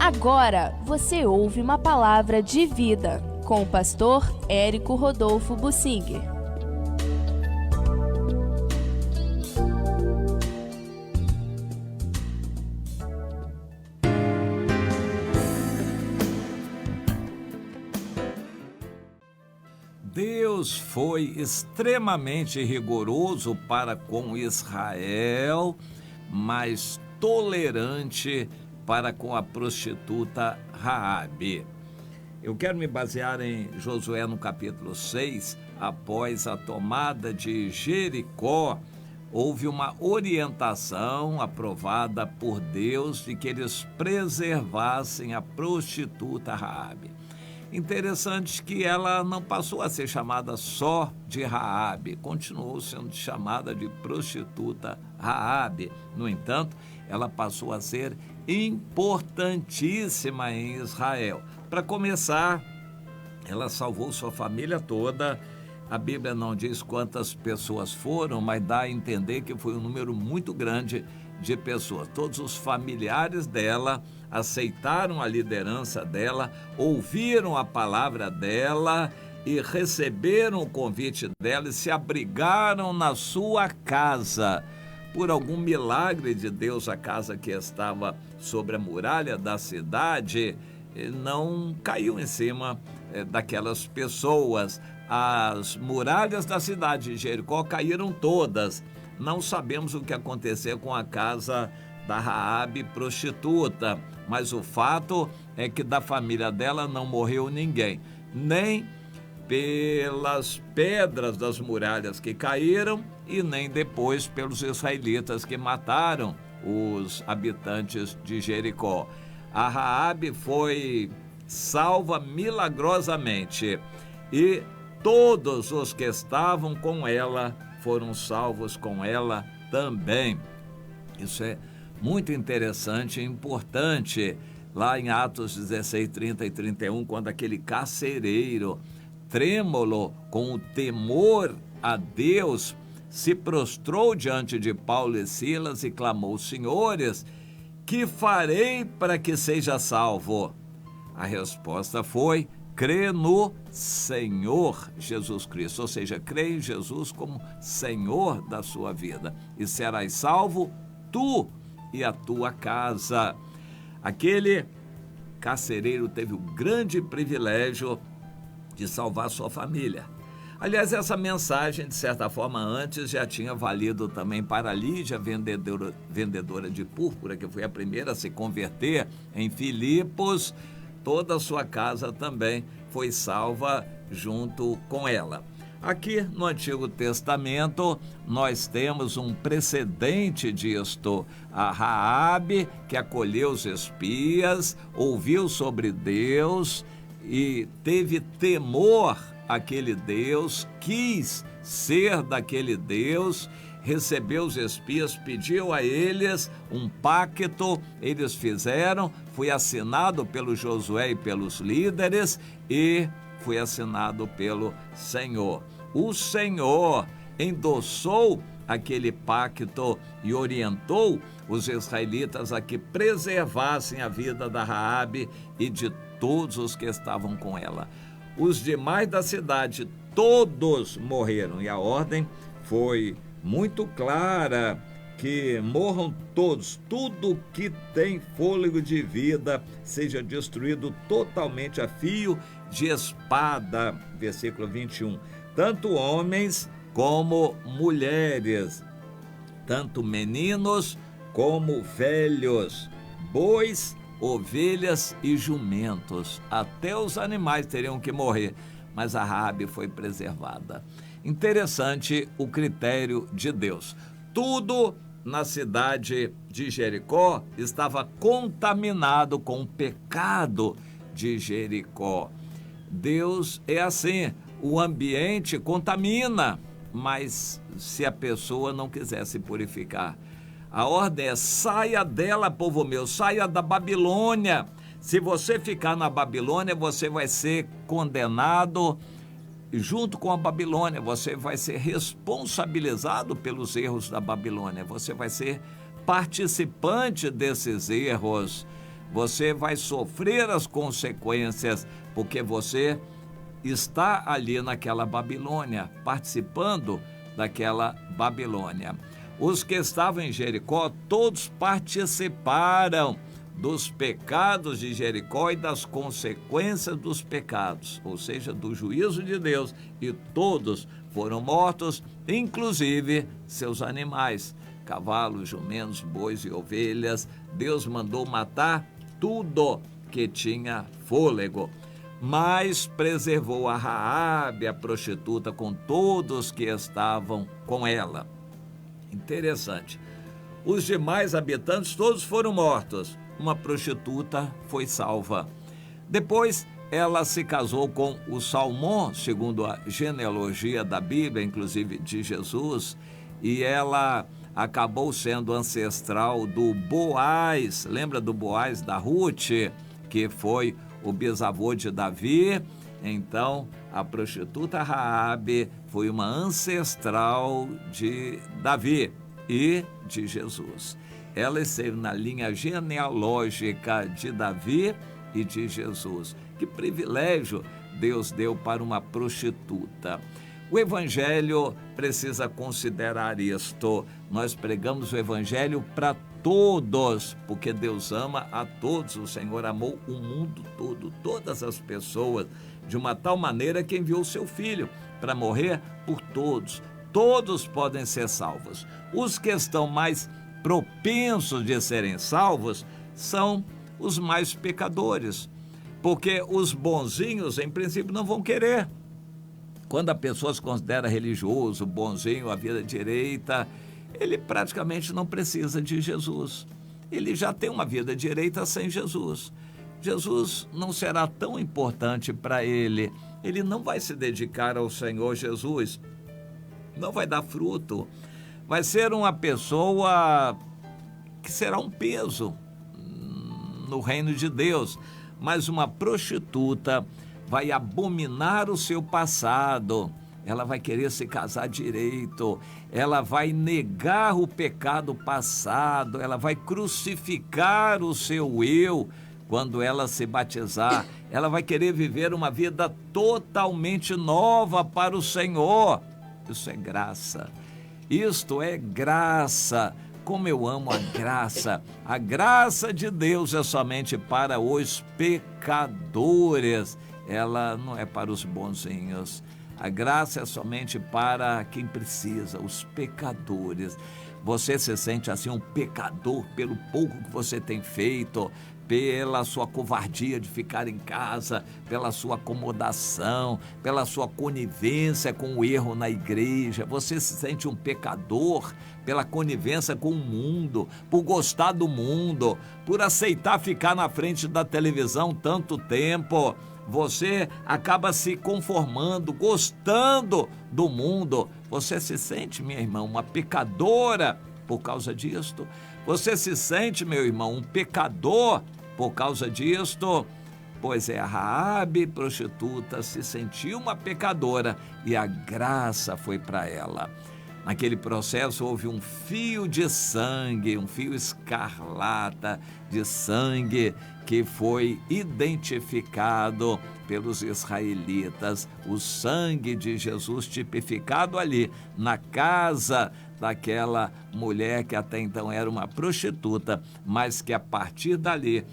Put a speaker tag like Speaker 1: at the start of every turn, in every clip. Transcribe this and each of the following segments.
Speaker 1: Agora você ouve uma palavra de vida com o pastor Érico Rodolfo Bussinger.
Speaker 2: Deus foi extremamente rigoroso para com Israel, mas tolerante para com a prostituta Raabe. Eu quero me basear em Josué no capítulo 6. Após a tomada de Jericó, houve uma orientação aprovada por Deus de que eles preservassem a prostituta Raabe. Interessante que ela não passou a ser chamada só de Raabe, continuou sendo chamada de prostituta Raabe. No entanto, ela passou a ser importantíssima em Israel. Para começar, ela salvou sua família toda. A Bíblia não diz quantas pessoas foram, mas dá a entender que foi um número muito grande de pessoas. Todos os familiares dela aceitaram a liderança dela, ouviram a palavra dela e receberam o convite dela e se abrigaram na sua casa. Por algum milagre de Deus, a casa que estava sobre a muralha da cidade não caiu em cima daquelas pessoas. As muralhas da cidade de Jericó caíram todas. Não sabemos o que aconteceu com a casa da Raabe prostituta, mas o fato é que da família dela não morreu ninguém, nem pelas pedras das muralhas que caíram e nem depois pelos israelitas que mataram os habitantes de Jericó. A Raabe foi salva milagrosamente e todos os que estavam com ela foram salvos com ela também. Isso é muito interessante e importante. Lá em Atos 16, 30 e 31, quando aquele carcereiro, trêmulo com o temor a Deus, se prostrou diante de Paulo e Silas e clamou: Senhores, que farei para que seja salvo? A resposta foi: crê no Senhor Jesus Cristo, ou seja, crê em Jesus como Senhor da sua vida e serás salvo tu e a tua casa. Aquele carcereiro teve o grande privilégio de salvar sua família. Aliás, essa mensagem, de certa forma, antes já tinha valido também para Lídia, vendedora de púrpura, que foi a primeira a se converter em Filipos. Toda a sua casa também foi salva junto com ela. Aqui no Antigo Testamento, nós temos um precedente disto. A Raabe, que acolheu os espias, ouviu sobre Deus e teve temor àquele Deus, quis ser daquele Deus, recebeu os espias, pediu a eles um pacto, eles fizeram, foi assinado pelo Josué e pelos líderes e foi assinado pelo Senhor. O Senhor endossou aquele pacto e orientou os israelitas a que preservassem a vida da Raabe e de todos os que estavam com ela. Os demais da cidade, todos morreram, e a ordem foi muito clara: que morram todos, tudo que tem fôlego de vida seja destruído totalmente a fio de espada. Versículo 21. Tanto homens como mulheres, tanto meninos como velhos, bois, ovelhas e jumentos, até os animais teriam que morrer, mas a Raabe foi preservada. Interessante o critério de Deus. Tudo na cidade de Jericó estava contaminado com o pecado de Jericó. Deus é assim, o ambiente contamina, mas se a pessoa não quiser se purificar, a ordem é: saia dela, povo meu, saia da Babilônia. Se você ficar na Babilônia, você vai ser condenado. E junto com a Babilônia, você vai ser responsabilizado pelos erros da Babilônia. Você vai ser participante desses erros. você vai sofrer as consequências, porque você está ali naquela Babilônia, participando daquela Babilônia. Os que estavam em Jericó, todos participaram dos pecados de Jericó e das consequências dos pecados, ou seja, do juízo de Deus, e todos foram mortos, inclusive seus animais, cavalos, jumentos, bois e ovelhas. Deus mandou matar tudo que tinha fôlego, mas preservou a Raabe, a prostituta, com todos que estavam com ela. Interessante. Os demais habitantes todos foram mortos. Uma prostituta foi salva. Depois, ela se casou com o Salmão, segundo a genealogia da Bíblia, inclusive de Jesus, e ela acabou sendo ancestral do Boaz. Lembra do Boaz da Ruth, que foi o bisavô de Davi? Então, a prostituta Raabe foi uma ancestral de Davi e de Jesus. Ela esteve na linha genealógica de Davi e de Jesus. Que privilégio Deus deu para uma prostituta. O Evangelho precisa considerar isto. Nós pregamos o Evangelho para todos, porque Deus ama a todos. O Senhor amou o mundo todo, todas as pessoas, de uma tal maneira que enviou o seu Filho para morrer por todos. Todos podem ser salvos. Os que estão mais propensos de serem salvos são os mais pecadores, porque os bonzinhos, em princípio, não vão querer. Quando a pessoa se considera religioso, bonzinho, a vida direita, ele praticamente não precisa de Jesus. Ele já tem uma vida direita sem Jesus. Jesus não será tão importante para ele. Ele não vai se dedicar ao Senhor Jesus. Não vai dar fruto. Vai ser uma pessoa que será um peso no reino de Deus. Mas uma prostituta vai abominar o seu passado. Ela vai querer se casar direito. Ela vai negar o pecado passado. Ela vai crucificar o seu eu quando ela se batizar. Ela vai querer viver uma vida totalmente nova para o Senhor. Isso é graça. Isto é graça. Como eu amo a graça. A graça de Deus é somente para os pecadores. Ela não é para os bonzinhos. A graça é somente para quem precisa, os pecadores. Você se sente assim um pecador pelo pouco que você tem feito, pela sua covardia de ficar em casa, pela sua acomodação, pela sua conivência com o erro na igreja. Você se sente um pecador pela conivência com o mundo, por gostar do mundo, por aceitar ficar na frente da televisão tanto tempo. Você acaba se conformando, gostando do mundo. Você se sente, minha irmã, uma pecadora por causa disto? Você se sente, meu irmão, um pecador por causa disto? Pois é, a Raabe, prostituta, se sentiu uma pecadora e a graça foi para ela. Naquele processo houve um fio de sangue, um fio escarlata de sangue que foi identificado pelos israelitas. O sangue de Jesus tipificado ali na casa daquela mulher que até então era uma prostituta, mas que a partir dali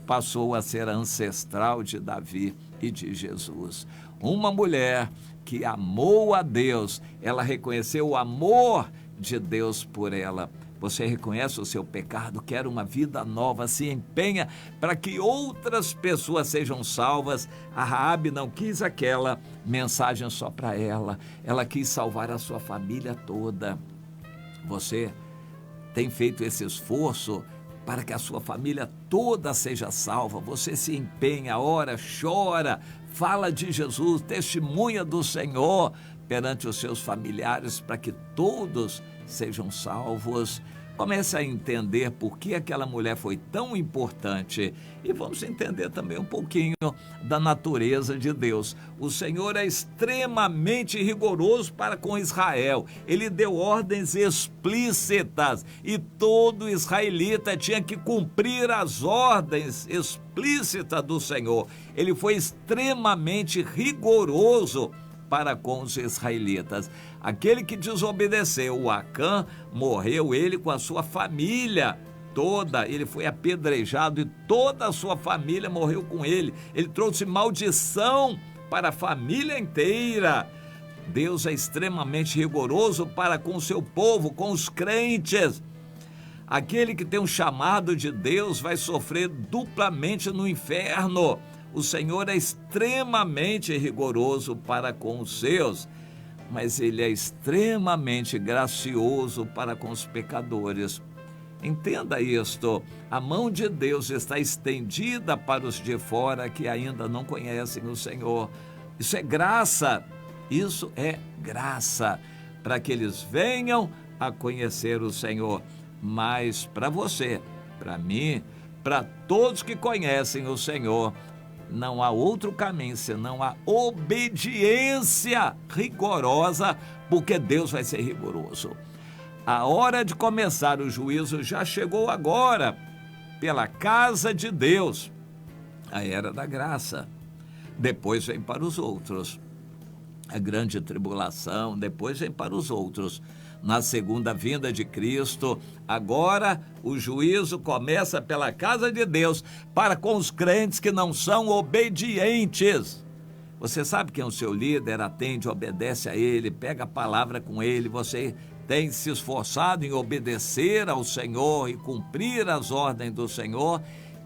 Speaker 2: passou a ser ancestral de Davi e de Jesus. Uma mulher que amou a Deus, ela reconheceu o amor de Deus por ela. Você reconhece o seu pecado, quer uma vida nova, se empenha para que outras pessoas sejam salvas. A Raabe não quis aquela mensagem só para ela, ela quis salvar a sua família toda. Você tem feito esse esforço para que a sua família toda seja salva. Você se empenha, ora, chora, fala de Jesus, testemunha do Senhor perante os seus familiares para que todos sejam salvos. Comece a entender por que aquela mulher foi tão importante e vamos entender também um pouquinho da natureza de Deus. O Senhor é extremamente rigoroso para com Israel. Ele deu ordens explícitas e todo israelita tinha que cumprir as ordens explícitas do Senhor. Ele foi extremamente rigoroso para com os israelitas. Aquele que desobedeceu, o Acã, morreu ele com a sua família toda. Ele foi apedrejado e toda a sua família morreu com ele. Ele trouxe maldição para a família inteira. Deus é extremamente rigoroso para com o seu povo, com os crentes. Aquele que tem um chamado de Deus vai sofrer duplamente no inferno. O Senhor é extremamente rigoroso para com os seus, mas Ele é extremamente gracioso para com os pecadores. Entenda isto, a mão de Deus está estendida para os de fora que ainda não conhecem o Senhor. Isso é graça para que eles venham a conhecer o Senhor. Mas para você, para mim, para todos que conhecem o Senhor, não há outro caminho senão a obediência rigorosa, porque Deus vai ser rigoroso. A hora de começar o juízo já chegou agora, pela casa de Deus, a era da graça. Depois vem para os outros, a grande tribulação, depois vem para os outros. Na segunda vinda de Cristo, agora o juízo começa pela casa de Deus para com os crentes que não são obedientes. Você sabe quem é o seu líder, atende, obedece a ele, pega a palavra com ele, você tem se esforçado em obedecer ao Senhor e cumprir as ordens do Senhor.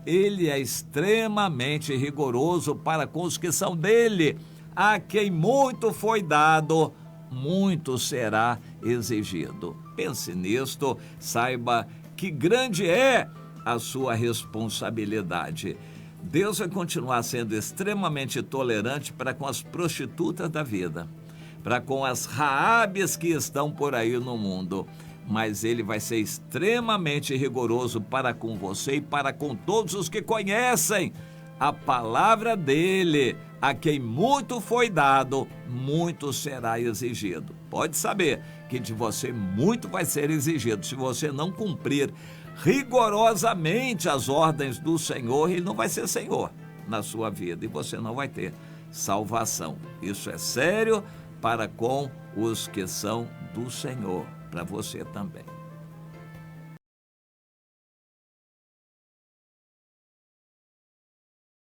Speaker 2: Ele é extremamente rigoroso para com os que são dele. A quem muito foi dado, muito será exigido. Pense nisto, saiba que grande é a sua responsabilidade. Deus vai continuar sendo extremamente tolerante para com as prostitutas da vida, para com as Raabes que estão por aí no mundo, mas Ele vai ser extremamente rigoroso para com você e para com todos os que conhecem a palavra dele. A quem muito foi dado, muito será exigido. Pode saber que de você muito vai ser exigido. Se você não cumprir rigorosamente as ordens do Senhor, Ele não vai ser Senhor na sua vida e você não vai ter salvação. Isso é sério para com os que são do Senhor, para você também.